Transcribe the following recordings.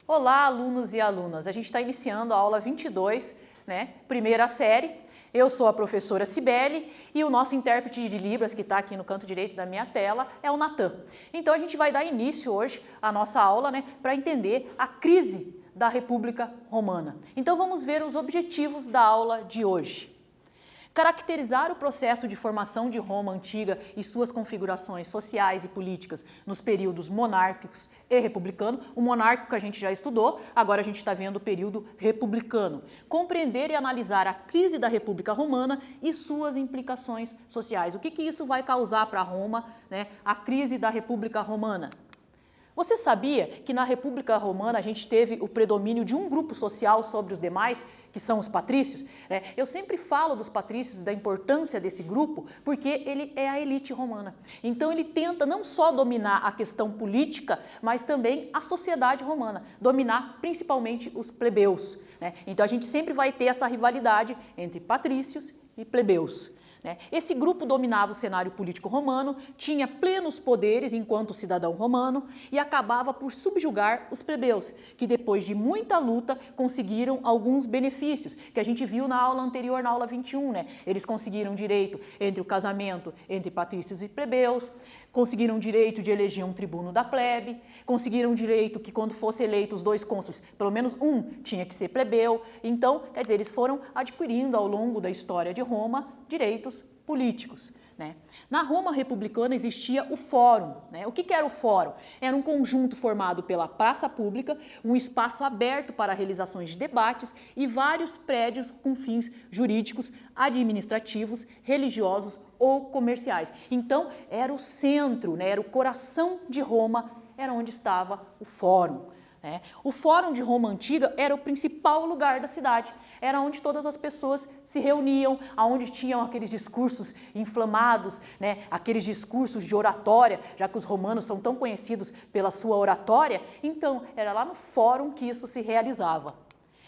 Olá, alunos e alunas. A gente está iniciando a aula 22, primeira série. Eu sou a professora Cibele e o nosso intérprete de Libras, que está aqui no canto direito da minha tela, é o Natan. Então a gente vai dar início hoje à nossa aula, para entender a crise da República Romana. Então vamos ver os objetivos da aula de hoje. Caracterizar o processo de formação de Roma antiga e suas configurações sociais e políticas nos períodos monárquicos e republicano. O monárquico a gente já estudou, agora a gente está vendo o período republicano. Compreender e analisar a crise da República Romana e suas implicações sociais. O que isso vai causar para Roma, a crise da República Romana? Você sabia que na República Romana a gente teve o predomínio de um grupo social sobre os demais, que são os patrícios? Eu sempre falo dos patrícios, da importância desse grupo, porque ele é a elite romana. Então ele tenta não só dominar a questão política, mas também a sociedade romana, dominar principalmente os plebeus. Então a gente sempre vai ter essa rivalidade entre patrícios e plebeus. Esse grupo dominava o cenário político romano, tinha plenos poderes enquanto cidadão romano e acabava por subjugar os plebeus, que depois de muita luta conseguiram alguns benefícios, que a gente viu na aula anterior, na aula 21. Eles conseguiram direito entre o casamento entre patrícios e plebeus, conseguiram direito de eleger um tribuno da plebe, conseguiram direito que quando fosse eleito os dois cônsules, pelo menos um tinha que ser plebeu. Então, quer dizer, eles foram adquirindo ao longo da história de Roma direitos políticos. Na Roma republicana existia o fórum. O que era o fórum? Era um conjunto formado pela praça pública, um espaço aberto para realizações de debates e vários prédios com fins jurídicos, administrativos, religiosos ou comerciais. Então, era o centro, era o coração de Roma, era onde estava o fórum. O Fórum de Roma Antiga era o principal lugar da cidade, era onde todas as pessoas se reuniam, onde tinham aqueles discursos inflamados, aqueles discursos de oratória, já que os romanos são tão conhecidos pela sua oratória. Então, era lá no Fórum que isso se realizava.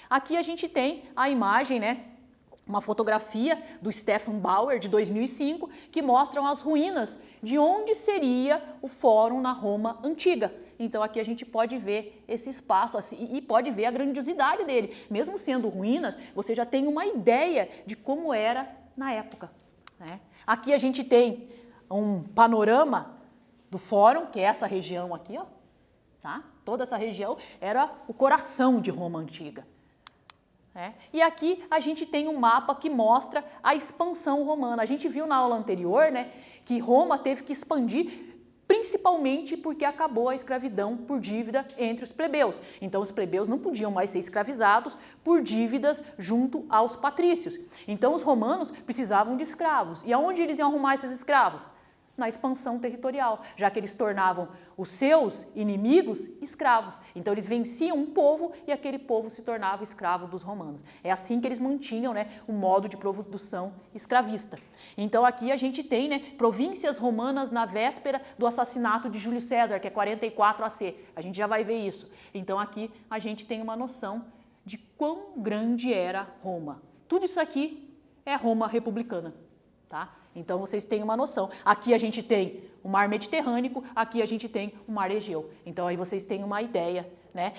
Aqui a gente tem a imagem, uma fotografia do Stefan Bauer, de 2005, que mostram as ruínas de onde seria o Fórum na Roma Antiga. Então aqui a gente pode ver esse espaço e pode ver a grandiosidade dele. Mesmo sendo ruínas, você já tem uma ideia de como era na época. Aqui a gente tem um panorama do Fórum, que é essa região aqui, Toda essa região era o coração de Roma Antiga. E aqui a gente tem um mapa que mostra a expansão romana. A gente viu na aula anterior, que Roma teve que expandir principalmente porque acabou a escravidão por dívida entre os plebeus. Então os plebeus não podiam mais ser escravizados por dívidas junto aos patrícios. Então os romanos precisavam de escravos. E aonde eles iam arrumar esses escravos? Na expansão territorial, já que eles tornavam os seus inimigos escravos. Então eles venciam um povo e aquele povo se tornava escravo dos romanos. É assim que eles mantinham o modo de produção escravista. Então aqui a gente tem províncias romanas na véspera do assassinato de Júlio César, que é 44 AC. A gente já vai ver isso. Então aqui a gente tem uma noção de quão grande era Roma. Tudo isso aqui é Roma republicana. Então vocês têm uma noção. Aqui a gente tem o mar Mediterrâneo, aqui a gente tem o mar Egeu. Então aí vocês têm uma ideia,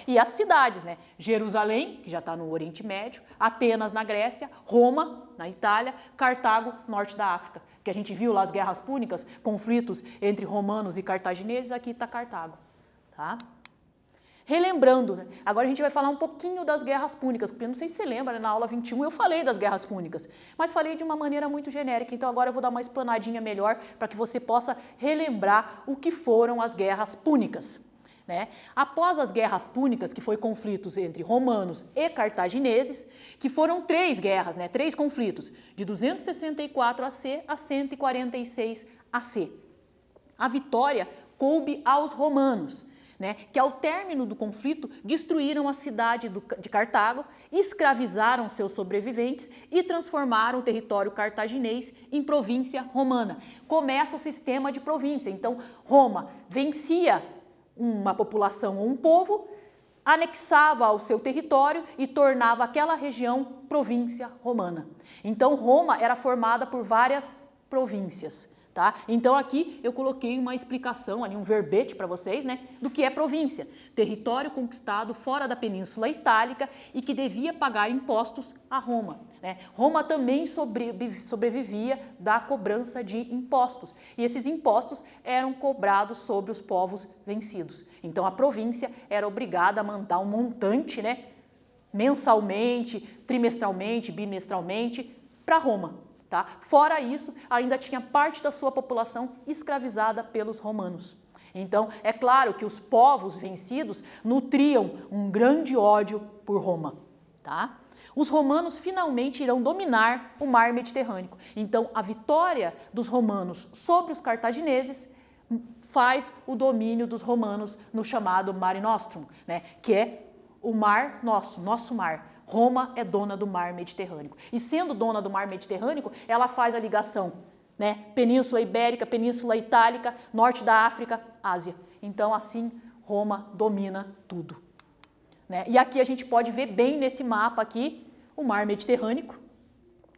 E as cidades, Jerusalém, que já está no Oriente Médio, Atenas na Grécia, Roma na Itália, Cartago, norte da África. Que a gente viu lá as guerras púnicas, conflitos entre romanos e cartagineses, aqui está Cartago, Relembrando, agora a gente vai falar um pouquinho das guerras púnicas, porque eu não sei se você lembra, na aula 21 eu falei das guerras púnicas, mas falei de uma maneira muito genérica, então agora eu vou dar uma explanadinha melhor para que você possa relembrar o que foram as guerras púnicas. Após as guerras púnicas, que foi conflitos entre romanos e cartagineses, que foram 3 guerras, 3 conflitos, de 264 AC a 146 AC. A vitória coube aos romanos, que ao término do conflito destruíram a cidade de Cartago, escravizaram seus sobreviventes e transformaram o território cartaginês em província romana. Começa o sistema de província. Então, Roma vencia uma população ou um povo, anexava ao seu território e tornava aquela região província romana. Então Roma era formada por várias províncias. Tá? Então aqui eu coloquei uma explicação, ali, um verbete para vocês, né, do que é província. Território conquistado fora da Península Itálica e que devia pagar impostos a Roma. Né? Roma também sobrevivia da cobrança de impostos. E esses impostos eram cobrados sobre os povos vencidos. Então a província era obrigada a mandar um montante, né, mensalmente, trimestralmente, bimestralmente, para Roma. Tá? Fora isso, ainda tinha parte da sua população escravizada pelos romanos. Então, é claro que os povos vencidos nutriam um grande ódio por Roma. Tá? Os romanos finalmente irão dominar o mar Mediterrâneo. Então, a vitória dos romanos sobre os cartagineses faz o domínio dos romanos no chamado Mare Nostrum, né? Que é o mar nosso mar. Roma é dona do mar Mediterrâneo. E sendo dona do mar Mediterrâneo, ela faz a ligação, né? Península Ibérica, Península Itálica, Norte da África, Ásia. Então, assim, Roma domina tudo. Né? E aqui a gente pode ver bem nesse mapa aqui o mar Mediterrâneo,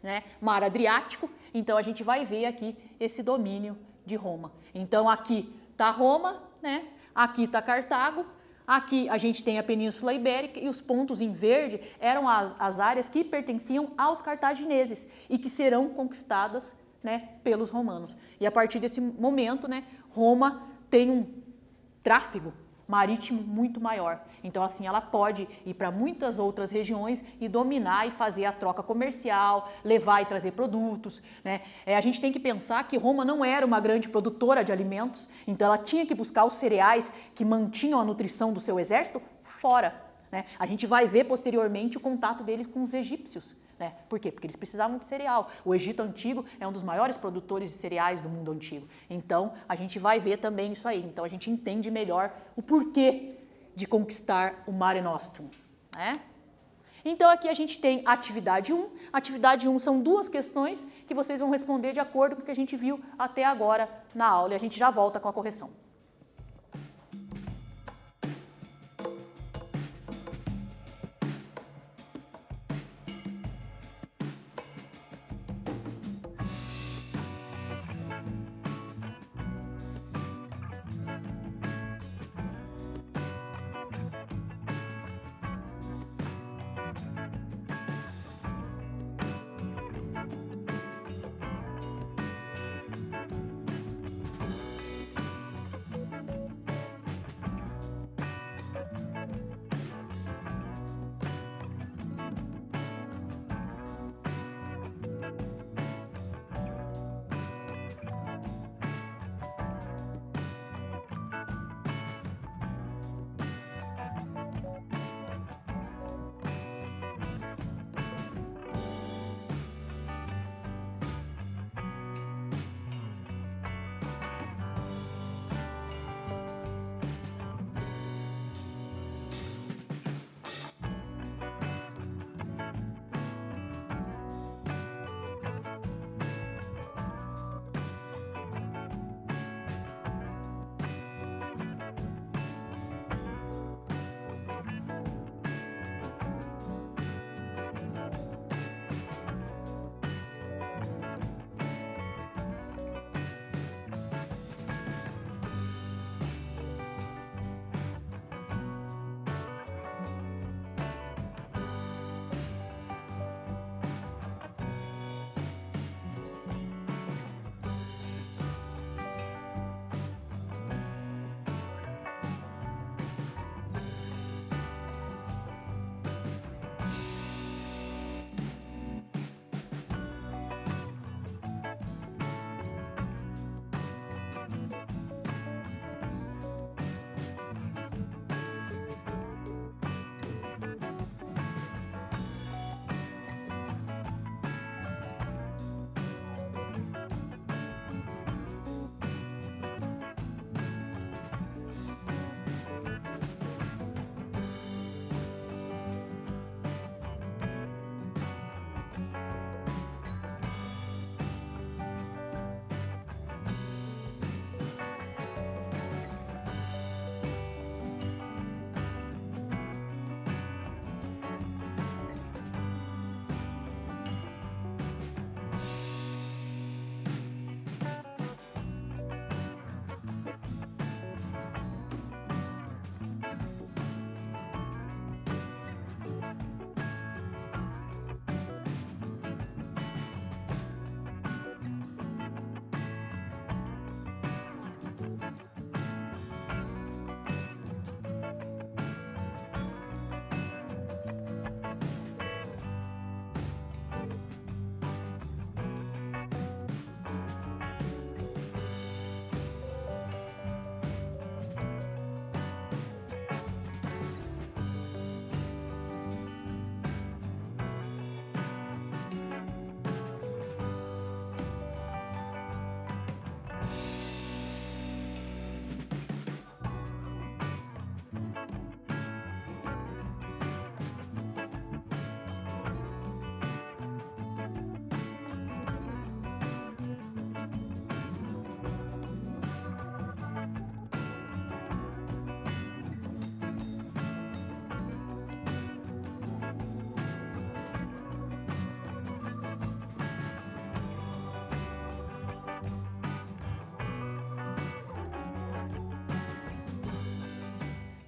né? Mar Adriático. Então, a gente vai ver aqui esse domínio de Roma. Então, aqui está Roma, né? Aqui está Cartago. Aqui a gente tem a Península Ibérica e os pontos em verde eram as áreas que pertenciam aos cartagineses e que serão conquistadas, né, pelos romanos. E a partir desse momento, né, Roma tem um tráfego marítimo muito maior. Então, assim, ela pode ir para muitas outras regiões e dominar e fazer a troca comercial, levar e trazer produtos, né? A gente tem que pensar que Roma não era uma grande produtora de alimentos, então ela tinha que buscar os cereais que mantinham a nutrição do seu exército fora, né? A gente vai ver posteriormente o contato deles com os egípcios. Né? Por quê? Porque eles precisavam de cereal. O Egito Antigo é um dos maiores produtores de cereais do mundo antigo. Então, a gente vai ver também isso aí. Então, a gente entende melhor o porquê de conquistar o Mare Nostrum. Né? Então, aqui a gente tem atividade 1. Atividade 1 são duas questões que vocês vão responder de acordo com o que a gente viu até agora na aula. E a gente já volta com a correção.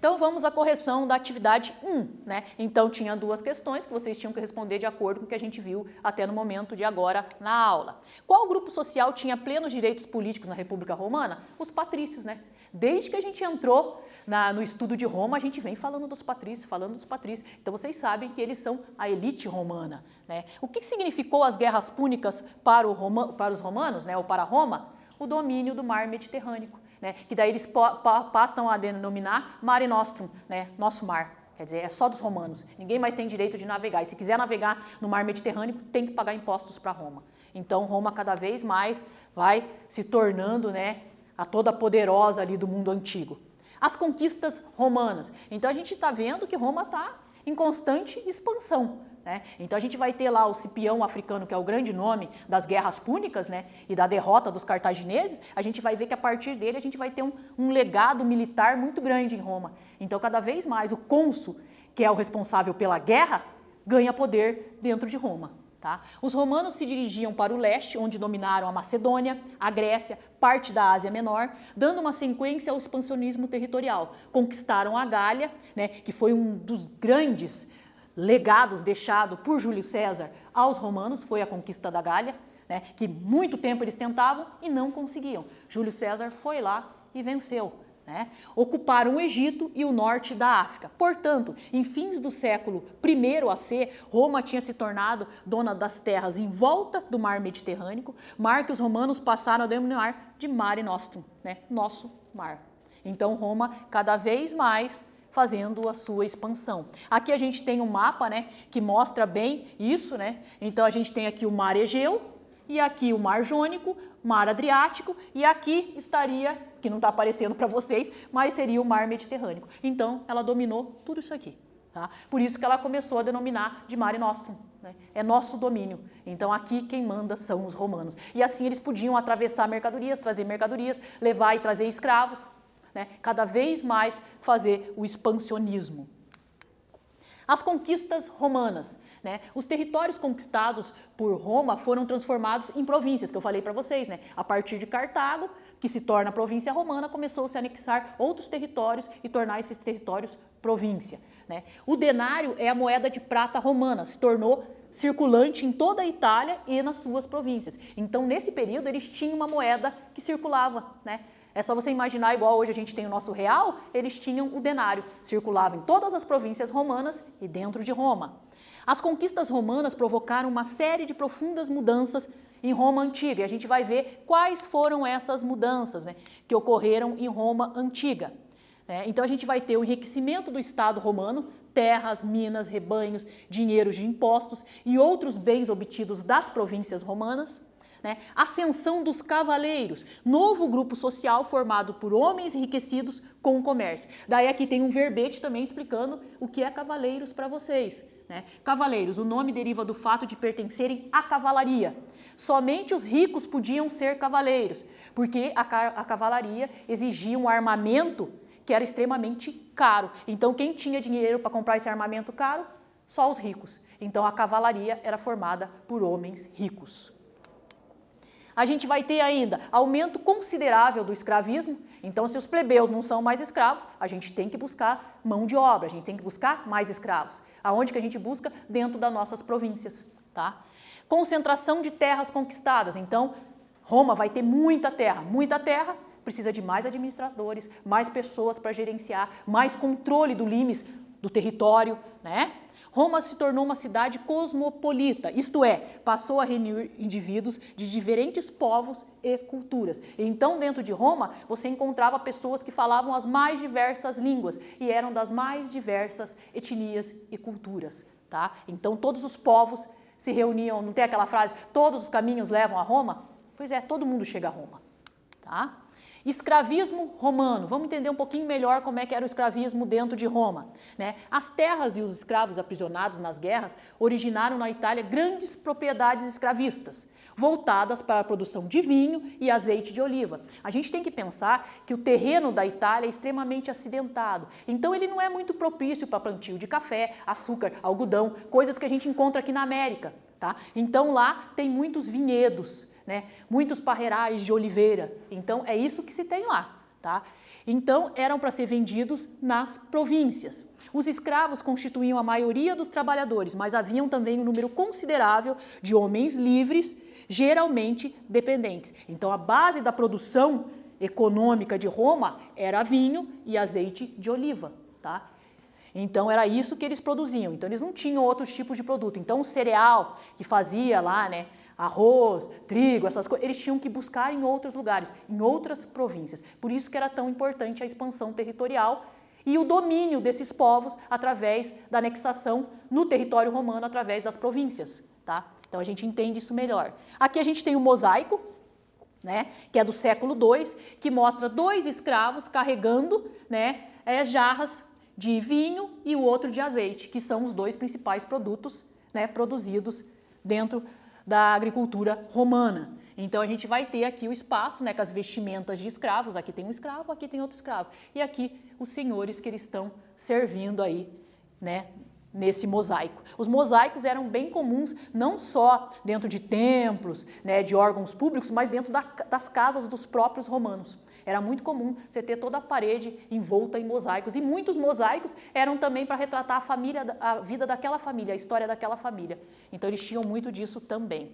Então vamos à correção da atividade 1, né? Então tinha duas questões que vocês tinham que responder de acordo com o que a gente viu até no momento de agora na aula. Qual grupo social tinha plenos direitos políticos na República Romana? Os patrícios, né? Desde que a gente entrou no estudo de Roma, a gente vem falando dos patrícios, Então vocês sabem que eles são a elite romana, né? O que significou as guerras púnicas para os romanos, né? Ou para Roma? O domínio do mar Mediterrâneo, né? Que daí eles passam a denominar Mare Nostrum, né? Nosso mar. Quer dizer, é só dos romanos. Ninguém mais tem direito de navegar. E se quiser navegar no mar Mediterrâneo, tem que pagar impostos para Roma. Então Roma cada vez mais vai se tornando, né, a toda poderosa ali do mundo antigo. As conquistas romanas. Então a gente está vendo que Roma está em constante expansão, né? Então a gente vai ter lá o Cipião africano, que é o grande nome das guerras púnicas, né, e da derrota dos cartagineses. A gente vai ver que a partir dele a gente vai ter um legado militar muito grande em Roma. Então cada vez mais o cônsul, que é o responsável pela guerra, ganha poder dentro de Roma. Tá? Os romanos se dirigiam para o leste, onde dominaram a Macedônia, a Grécia, parte da Ásia Menor, dando uma sequência ao expansionismo territorial. Conquistaram a Gália, né, que foi um dos grandes legados deixado por Júlio César aos romanos, foi a conquista da Gália, né, que muito tempo eles tentavam e não conseguiam. Júlio César foi lá e venceu. Né? Ocuparam o Egito e o norte da África. Portanto, em fins do século I a.C., Roma tinha se tornado dona das terras em volta do mar Mediterrâneo, mar que os romanos passaram a denominar de Mare Nostrum, né? Nosso mar. Então, Roma cada vez mais fazendo a sua expansão. Aqui a gente tem um mapa, né, que mostra bem isso, né? Então, a gente tem aqui o Mar Egeu, e aqui o Mar Jônico, Mar Adriático, e aqui estaria, que não está aparecendo para vocês, mas seria o Mar Mediterrâneo. Então, ela dominou tudo isso aqui. Tá? Por isso que ela começou a denominar de Mare Nostrum, né? É nosso domínio. Então, aqui quem manda são os romanos. E assim eles podiam atravessar mercadorias, trazer mercadorias, levar e trazer escravos, né? Cada vez mais fazer o expansionismo. As conquistas romanas, né? Os territórios conquistados por Roma foram transformados em províncias, que eu falei para vocês, né? A partir de Cartago, que se torna província romana, começou-se a anexar outros territórios e tornar esses territórios província, né? O denário é a moeda de prata romana, se tornou circulante em toda a Itália e nas suas províncias. Então, nesse período, eles tinham uma moeda que circulava, né? É só você imaginar, igual hoje a gente tem o nosso real, eles tinham o denário, circulava em todas as províncias romanas e dentro de Roma. As conquistas romanas provocaram uma série de profundas mudanças em Roma antiga, e a gente vai ver quais foram essas mudanças, né, que ocorreram em Roma antiga. Então a gente vai ter o enriquecimento do Estado romano, terras, minas, rebanhos, dinheiros de impostos e outros bens obtidos das províncias romanas. Né? Ascensão dos cavaleiros, novo grupo social formado por homens enriquecidos com o comércio. Daí aqui tem um verbete também explicando o que é cavaleiros para vocês. Né? Cavaleiros, o nome deriva do fato de pertencerem à cavalaria. Somente os ricos podiam ser cavaleiros, porque a cavalaria exigia um armamento que era extremamente caro. Então quem tinha dinheiro para comprar esse armamento caro? Só os ricos. Então a cavalaria era formada por homens ricos. A gente vai ter ainda aumento considerável do escravismo. Então, se os plebeus não são mais escravos, a gente tem que buscar mão de obra, a gente tem que buscar mais escravos. Aonde que a gente busca? Dentro das nossas províncias. Tá? Concentração de terras conquistadas. Então, Roma vai ter muita terra, precisa de mais administradores, mais pessoas para gerenciar, mais controle do limes do território, né? Roma se tornou uma cidade cosmopolita, isto é, passou a reunir indivíduos de diferentes povos e culturas. Então, dentro de Roma, você encontrava pessoas que falavam as mais diversas línguas e eram das mais diversas etnias e culturas. Tá? Então, todos os povos se reuniam, não tem aquela frase, todos os caminhos levam a Roma? Pois é, todo mundo chega a Roma. Tá? Escravismo romano. Vamos entender um pouquinho melhor como é que era o escravismo dentro de Roma. Né? As terras e os escravos aprisionados nas guerras originaram na Itália grandes propriedades escravistas, voltadas para a produção de vinho e azeite de oliva. A gente tem que pensar que o terreno da Itália é extremamente acidentado, então ele não é muito propício para plantio de café, açúcar, algodão, coisas que a gente encontra aqui na América. Tá? Então lá tem muitos vinhedos, né? Muitos parreirais de oliveira, então é isso que se tem lá. tá? Então, eram para ser vendidos nas províncias. Os escravos constituíam a maioria dos trabalhadores, mas haviam também um número considerável de homens livres, geralmente dependentes. Então, a base da produção econômica de Roma era vinho e azeite de oliva, tá? Então, era isso que eles produziam. Então, eles não tinham outros tipos de produto. Então, o cereal que fazia lá, né, arroz, trigo, essas coisas, eles tinham que buscar em outros lugares, em outras províncias. Por isso que era tão importante a expansão territorial e o domínio desses povos através da anexação no território romano, através das províncias, tá? Então, a gente entende isso melhor. Aqui a gente tem o mosaico, né, que é do século II, que mostra 2 escravos carregando, né, jarras de vinho e o outro de azeite, que são os 2 principais produtos, né, produzidos dentro da agricultura romana. Então, a gente vai ter aqui o espaço, né, com as vestimentas de escravos. Aqui tem um escravo, aqui tem outro escravo. E aqui os senhores que eles estão servindo aí, né, nesse mosaico. Os mosaicos eram bem comuns, não só dentro de templos, né, de órgãos públicos, mas dentro das casas dos próprios romanos. Era muito comum você ter toda a parede envolta em mosaicos. E muitos mosaicos eram também para retratar a família, a vida daquela família, a história daquela família. Então, eles tinham muito disso também.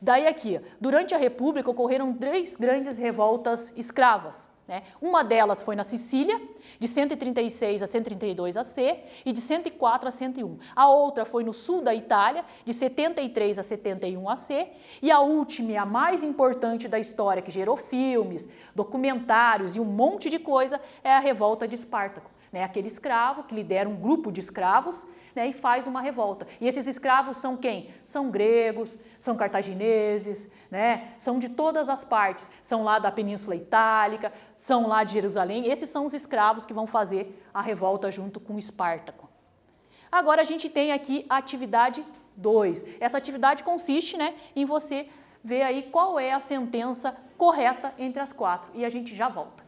Daí aqui, durante a República, ocorreram 3 grandes revoltas escravas, né? Uma delas foi na Sicília, de 136 a 132 AC e de 104 a 101. A outra foi no sul da Itália, de 73 a 71 AC. E a última e a mais importante da história, que gerou filmes, documentários e um monte de coisa, é a revolta de Espartaco. Né, aquele escravo que lidera um grupo de escravos, né, e faz uma revolta. E esses escravos são quem? São gregos, são cartagineses, né, são de todas as partes. São lá da Península Itálica, são lá de Jerusalém. Esses são os escravos que vão fazer a revolta junto com Espartaco. Agora a gente tem aqui a atividade 2. Essa atividade consiste, né, em você ver aí qual é a sentença correta entre as 4. E a gente já volta.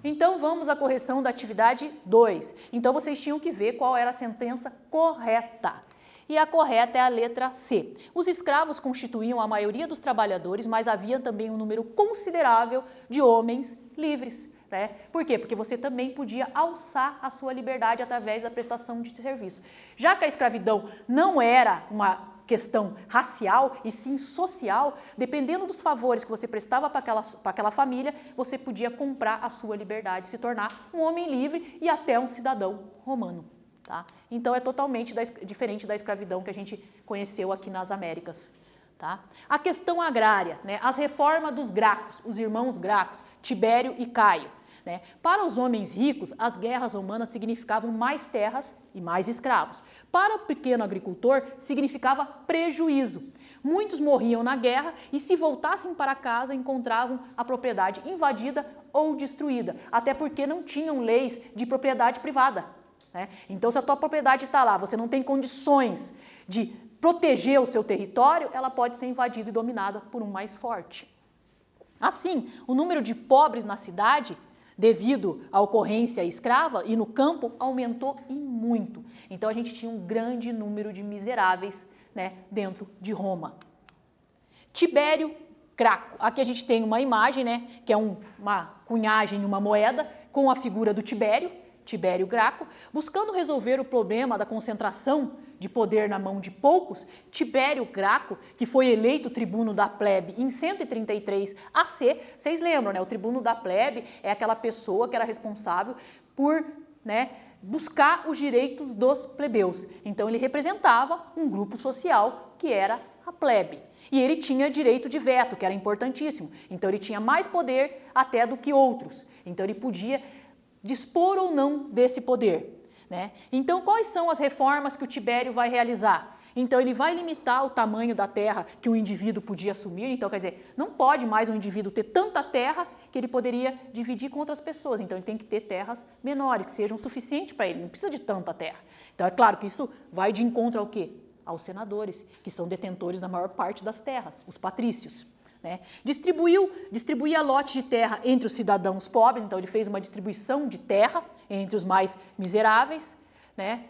Então vamos à correção da atividade 2. Então vocês tinham que ver qual era a sentença correta. E a correta é a letra C. Os escravos constituíam a maioria dos trabalhadores, mas havia também um número considerável de homens livres. Né? Por quê? Porque você também podia alçar a sua liberdade através da prestação de serviço. Já que a escravidão não era uma questão racial e sim social, dependendo dos favores que você prestava para aquela família, você podia comprar a sua liberdade, se tornar um homem livre e até um cidadão romano. Tá? Então é totalmente diferente da escravidão que a gente conheceu aqui nas Américas. Tá? A questão agrária, né? As reformas dos Gracos, os irmãos Gracos, Tibério e Caio. Né? Para os homens ricos, as guerras romanas significavam mais terras e mais escravos. Para o pequeno agricultor, significava prejuízo. Muitos morriam na guerra e, se voltassem para casa, encontravam a propriedade invadida ou destruída, até porque não tinham leis de propriedade privada. Né? Então, se a tua propriedade está lá, você não tem condições de proteger o seu território, ela pode ser invadida e dominada por um mais forte. Assim, o número de pobres na cidade, devido à ocorrência escrava e no campo, aumentou em muito. Então, a gente tinha um grande número de miseráveis, né, dentro de Roma. Tibério Graco. Aqui a gente tem uma imagem, né, que é uma cunhagem, uma moeda, com a figura do Tibério Graco, buscando resolver o problema da concentração de poder na mão de poucos. Tibério Graco, que foi eleito tribuno da plebe em 133 AC, vocês lembram, né? O tribuno da plebe é aquela pessoa que era responsável por, né, buscar os direitos dos plebeus. Então ele representava um grupo social que era a plebe. E ele tinha direito de veto, que era importantíssimo. Então ele tinha mais poder até do que outros. Então ele podia dispor ou não desse poder. Né? Então, quais são as reformas que o Tibério vai realizar? Então, ele vai limitar o tamanho da terra que um indivíduo podia assumir. Então, quer dizer, não pode mais um indivíduo ter tanta terra que ele poderia dividir com outras pessoas. Então, ele tem que ter terras menores, que sejam suficientes para ele. Não precisa de tanta terra. Então, é claro que isso vai de encontro ao quê? Aos senadores, que são detentores da maior parte das terras, os patrícios. Né? Distribuía lote de terra entre os cidadãos pobres, então ele fez uma distribuição de terra entre os mais miseráveis. Né?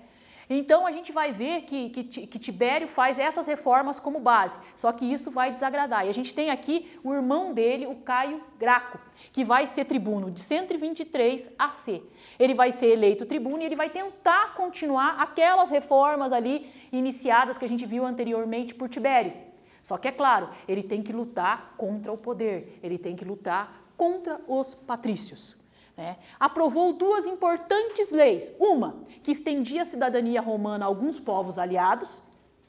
Então a gente vai ver que Tibério faz essas reformas como base, só que isso vai desagradar. E a gente tem aqui o irmão dele, o Caio Graco, que vai ser tribuno de 123 AC. Ele vai ser eleito tribuno e ele vai tentar continuar aquelas reformas ali iniciadas que a gente viu anteriormente por Tibério. Só que, é claro, ele tem que lutar contra o poder, ele tem que lutar contra os patrícios. Né? Aprovou duas importantes leis. Uma, que estendia a cidadania romana a alguns povos aliados,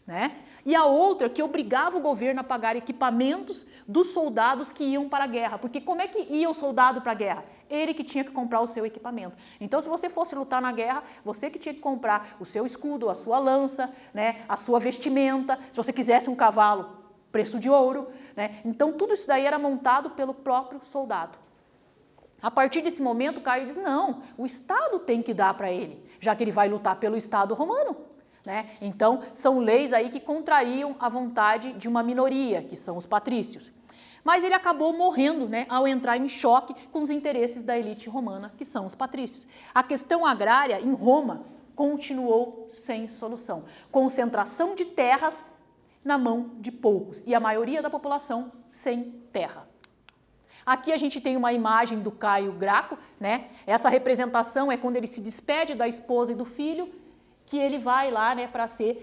né? E a outra, que obrigava o governo a pagar equipamentos dos soldados que iam para a guerra. Porque como é que ia o soldado para a guerra? Ele que tinha que comprar o seu equipamento. Então, se você fosse lutar na guerra, você que tinha que comprar o seu escudo, a sua lança, né? A sua vestimenta. Se você quisesse um cavalo, preço de ouro, né? Então tudo isso daí era montado pelo próprio soldado. A partir desse momento, Caio diz, não, o Estado tem que dar para ele, já que ele vai lutar pelo Estado romano. Né? Então, são leis aí que contrariam a vontade de uma minoria, que são os patrícios. Mas ele acabou morrendo, né, ao entrar em choque com os interesses da elite romana, que são os patrícios. A questão agrária em Roma continuou sem solução. Concentração de terras na mão de poucos e a maioria da população sem terra. Aqui a gente tem uma imagem do Caio Graco, né? Essa representação é quando ele se despede da esposa e do filho, que ele vai lá, né,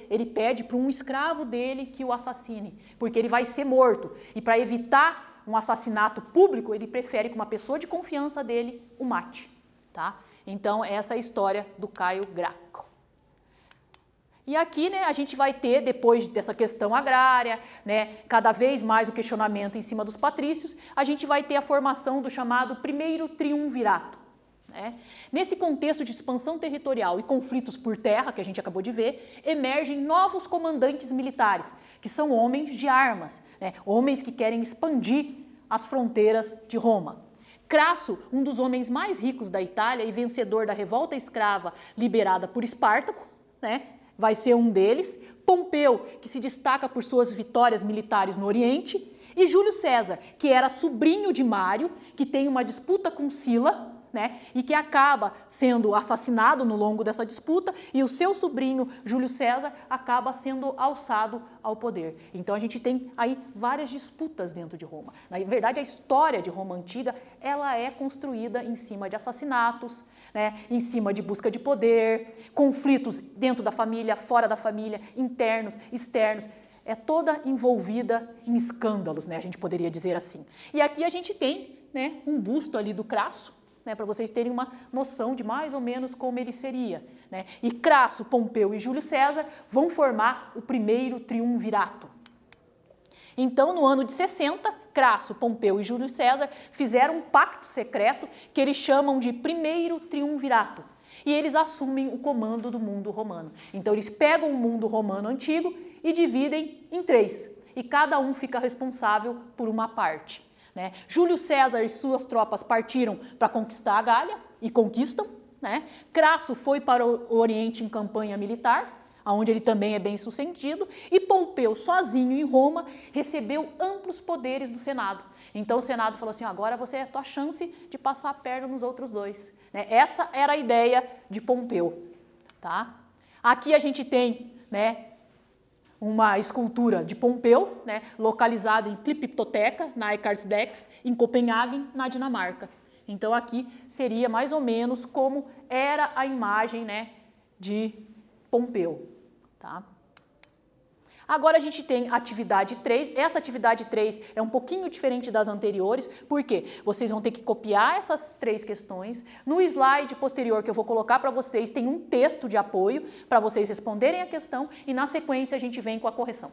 ele pede para um escravo dele que o assassine, porque ele vai ser morto. E para evitar um assassinato público, ele prefere que uma pessoa de confiança dele o mate, tá? Então, essa é a história do Caio Graco. E aqui, né, a gente vai ter, depois dessa questão agrária, né, cada vez mais o questionamento em cima dos patrícios, a gente vai ter a formação do chamado primeiro triunvirato. Né? Nesse contexto de expansão territorial e conflitos por terra, que a gente acabou de ver, emergem novos comandantes militares, que são homens de armas, né? Homens que querem expandir as fronteiras de Roma. Crasso, um dos homens mais ricos da Itália e vencedor da revolta escrava liberada por Espartaco, né? Vai ser um deles. Pompeu, que se destaca por suas vitórias militares no Oriente. E Júlio César, que era sobrinho de Mário, que tem uma disputa com Sila, né, e que acaba sendo assassinado no longo dessa disputa e o seu sobrinho Júlio César acaba sendo alçado ao poder. Então a gente tem aí várias disputas dentro de Roma. Na verdade, a história de Roma antiga, ela é construída em cima de assassinatos, né, em cima de busca de poder, conflitos dentro da família, fora da família, internos, externos. É toda envolvida em escândalos, né, a gente poderia dizer assim. E aqui a gente tem, né, um busto ali do Crasso, né, para vocês terem uma noção de mais ou menos como ele seria, né? E Crasso, Pompeu e Júlio César vão formar o primeiro triunvirato. Então, no ano de 60, Crasso, Pompeu e Júlio César fizeram um pacto secreto que eles chamam de primeiro triunvirato. E eles assumem o comando do mundo romano. Então, eles pegam o mundo romano antigo e dividem em 3. E cada um fica responsável por uma parte, né? Júlio César e suas tropas partiram para conquistar a Gália e conquistam, né? Crasso foi para o Oriente em campanha militar, onde ele também é bem sucedido, e Pompeu, sozinho em Roma, recebeu amplos poderes do Senado. Então o Senado falou assim, agora você é a tua chance de passar a perna nos outros dois, né? Essa era a ideia de Pompeu, tá? Aqui a gente tem, né, uma escultura de Pompeu, né, localizada em Kliptoteca, na Eckartsbleks, em Copenhague, na Dinamarca. Então aqui seria mais ou menos como era a imagem, né, de Pompeu. Tá? Agora a gente tem atividade 3, essa atividade 3 é um pouquinho diferente das anteriores, porque vocês vão ter que copiar essas 3 questões. No slide posterior que eu vou colocar para vocês tem um texto de apoio para vocês responderem a questão e na sequência a gente vem com a correção.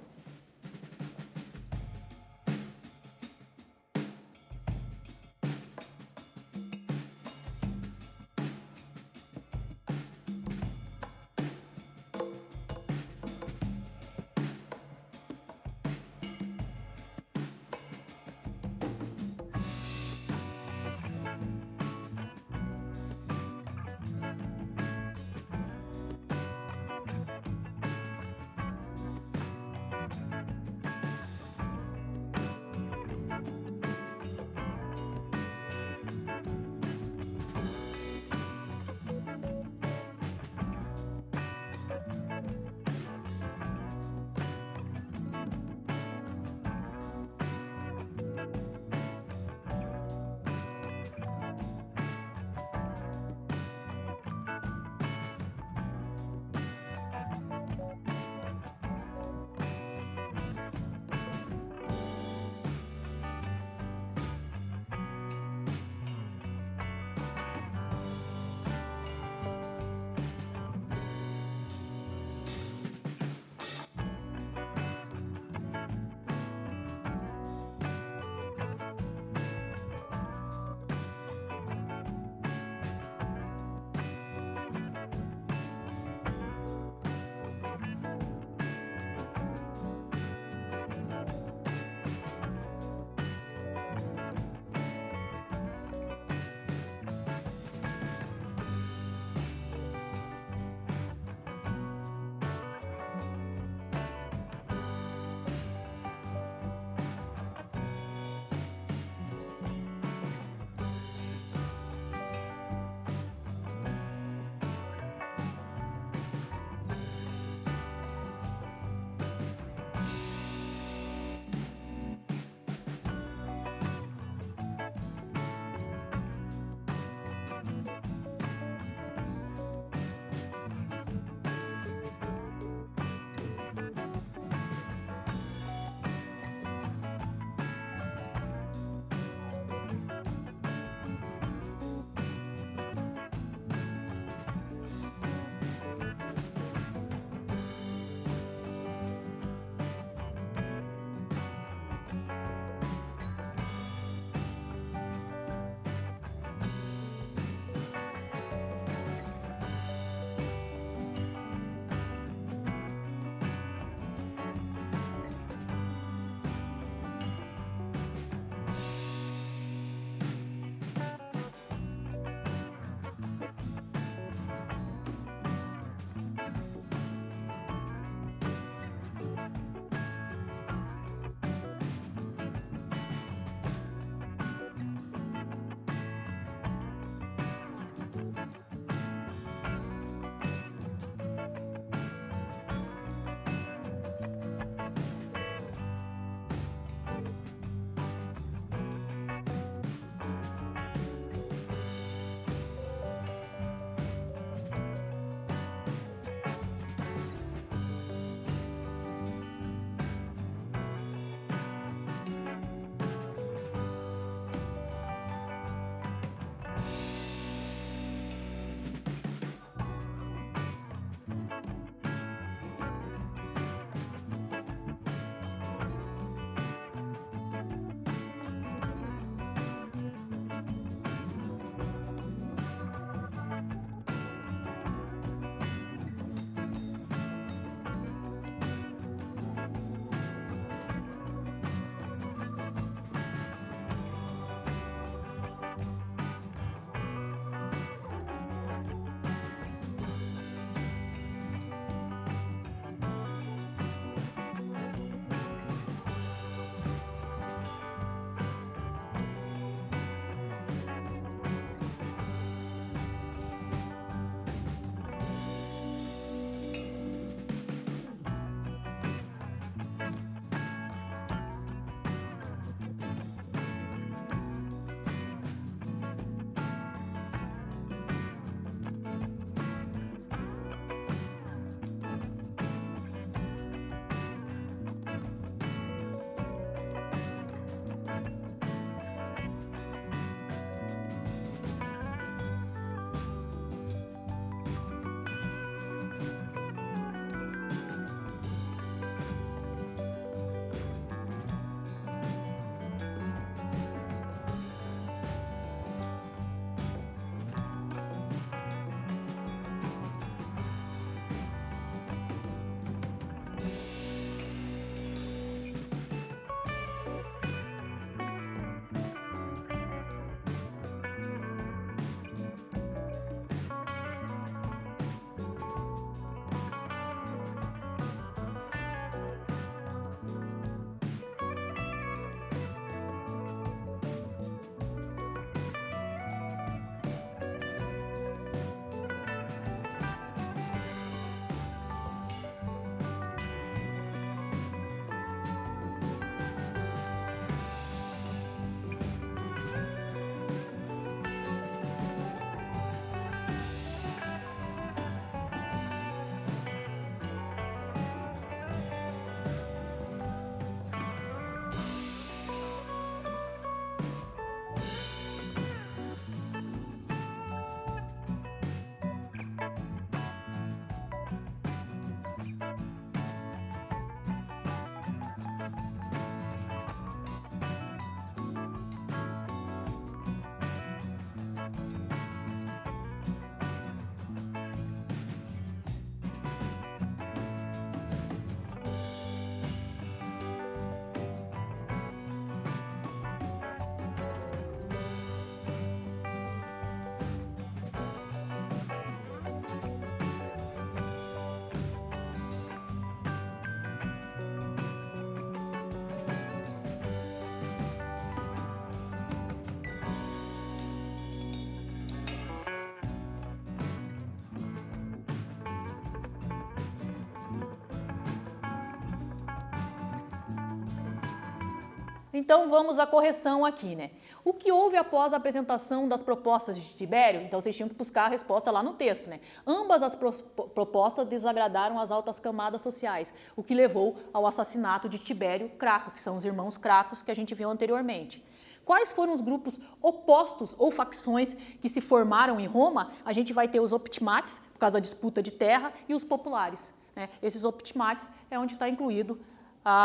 Então vamos à correção aqui, né? O que houve após a apresentação das propostas de Tibério? Então vocês tinham que buscar a resposta lá no texto, né? Ambas as propostas desagradaram as altas camadas sociais, o que levou ao assassinato de Tibério Craco, que são os irmãos Cracos que a gente viu anteriormente. Quais foram os grupos opostos ou facções que se formaram em Roma? A gente vai ter os optimates, por causa da disputa de terra, e os populares, né? Esses optimates é onde está incluído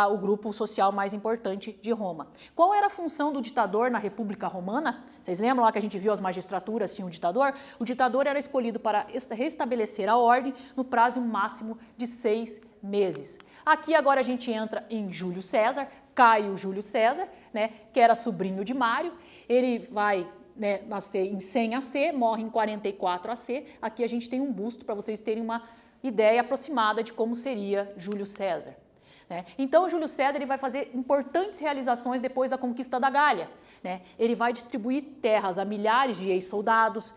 o grupo social mais importante de Roma. Qual era a função do ditador na República Romana? Vocês lembram lá que a gente viu as magistraturas tinham um ditador? O ditador era escolhido para restabelecer a ordem no prazo máximo de 6 meses. Aqui agora a gente entra em Júlio César, Caio Júlio César, né, que era sobrinho de Mário. Ele vai, né, nascer em 100 AC, morre em 44 AC. Aqui a gente tem um busto para vocês terem uma ideia aproximada de como seria Júlio César. Então, Júlio César ele vai fazer importantes realizações depois da conquista da Gália, né? Ele vai distribuir terras a milhares de ex-soldados,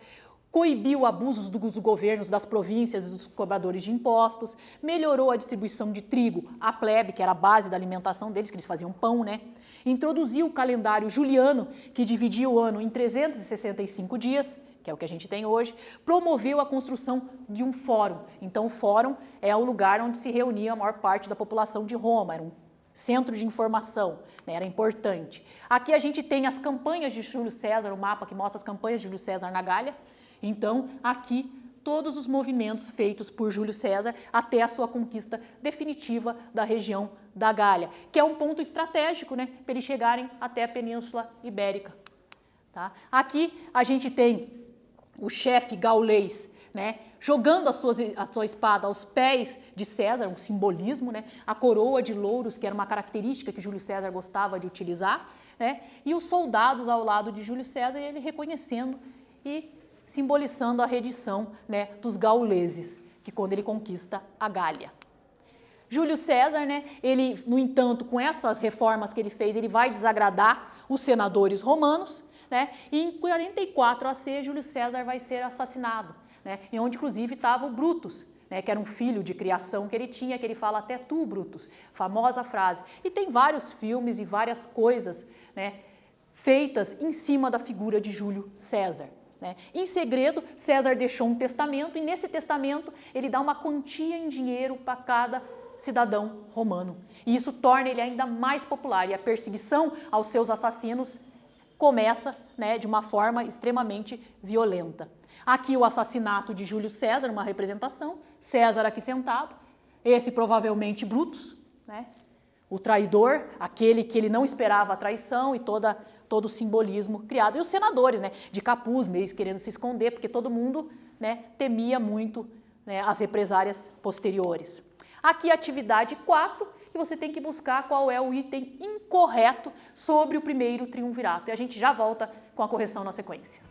coibiu abusos dos governos das províncias e dos cobradores de impostos, melhorou a distribuição de trigo à plebe, que era a base da alimentação deles, que eles faziam pão, né? Introduziu o calendário juliano, que dividia o ano em 365 dias, que é o que a gente tem hoje, promoveu a construção de um fórum. Então, o fórum é o lugar onde se reunia a maior parte da população de Roma, era um centro de informação, né, era importante. Aqui a gente tem as campanhas de Júlio César, o mapa que mostra as campanhas de Júlio César na Gália. Então, aqui, todos os movimentos feitos por Júlio César até a sua conquista definitiva da região da Gália, que é um ponto estratégico, né, para eles chegarem até a Península Ibérica. Tá? Aqui a gente tem o chefe gaulês, né, jogando a sua espada aos pés de César, um simbolismo, né, a coroa de louros, que era uma característica que Júlio César gostava de utilizar, né, e os soldados ao lado de Júlio César, ele reconhecendo e simbolizando a redição, né, dos gauleses, que quando ele conquista a Gália. Júlio César, né, ele, no entanto, com essas reformas que ele fez, ele vai desagradar os senadores romanos, né, e em 44 AC, Júlio César vai ser assassinado, né, e onde inclusive estava o Brutus, né, que era um filho de criação que ele tinha, que ele fala até tu, Brutus, famosa frase. E tem vários filmes e várias coisas, né, feitas em cima da figura de Júlio César. Né. Em segredo, César deixou um testamento e nesse testamento ele dá uma quantia em dinheiro para cada cidadão romano. E isso torna ele ainda mais popular e a perseguição aos seus assassinos começa, né, de uma forma extremamente violenta. Aqui o assassinato de Júlio César, uma representação, César aqui sentado, esse provavelmente Brutus, né, o traidor, aquele que ele não esperava a traição e todo o simbolismo criado. E os senadores, né, de capuz, meio querendo se esconder, porque todo mundo, né, temia muito, né, as represárias posteriores. Aqui a atividade 4, e você tem que buscar qual é o item incorreto sobre o primeiro triunvirato. E a gente já volta com a correção na sequência.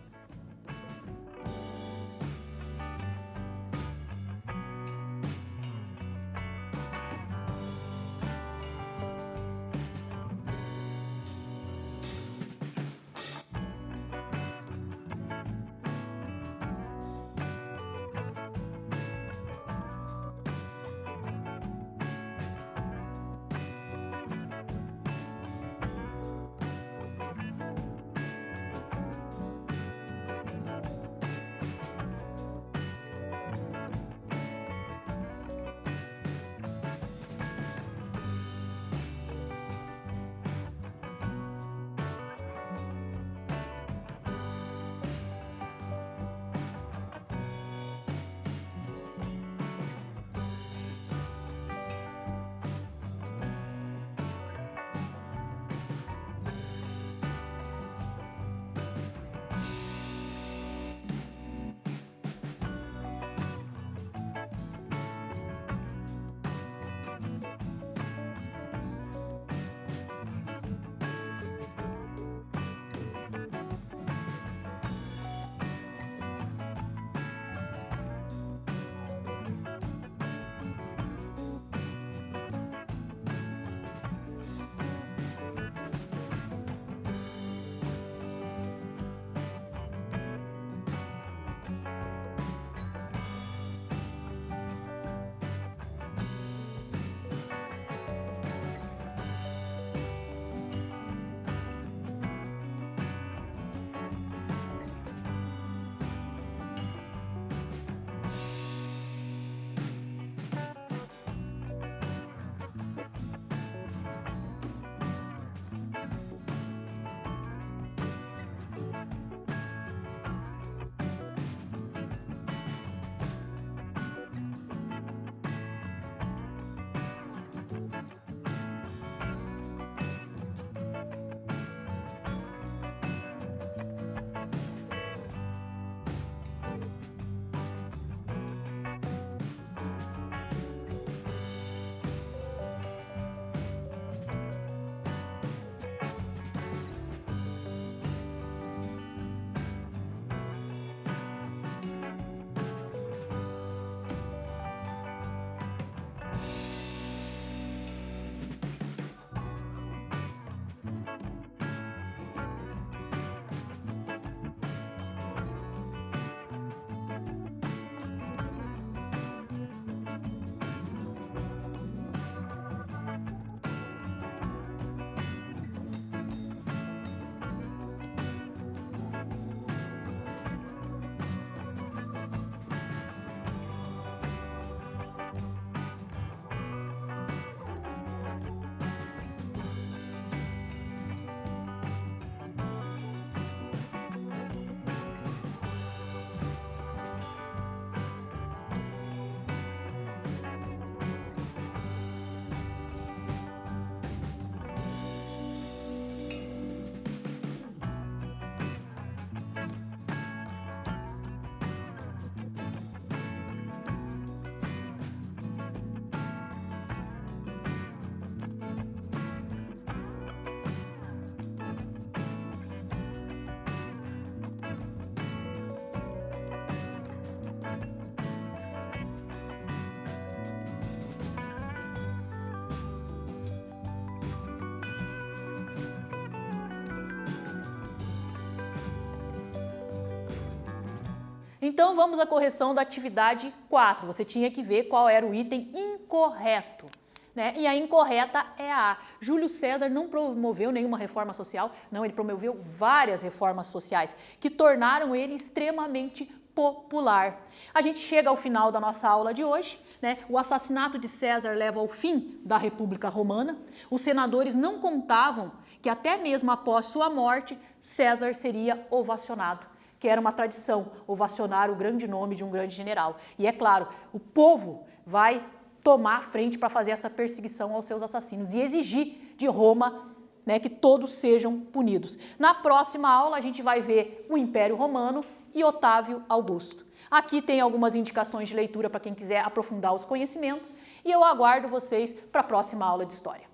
Então vamos à correção da atividade 4. Você tinha que ver qual era o item incorreto. Né? E a incorreta é a A. Júlio César não promoveu nenhuma reforma social, não, ele promoveu várias reformas sociais que tornaram ele extremamente popular. A gente chega ao final da nossa aula de hoje, né? O assassinato de César leva ao fim da República Romana. Os senadores não contavam que até mesmo após sua morte, César seria ovacionado, que era uma tradição, ovacionar o grande nome de um grande general. E é claro, o povo vai tomar a frente para fazer essa perseguição aos seus assassinos e exigir de Roma, né, que todos sejam punidos. Na próxima aula a gente vai ver o Império Romano e Otávio Augusto. Aqui tem algumas indicações de leitura para quem quiser aprofundar os conhecimentos e eu aguardo vocês para a próxima aula de História.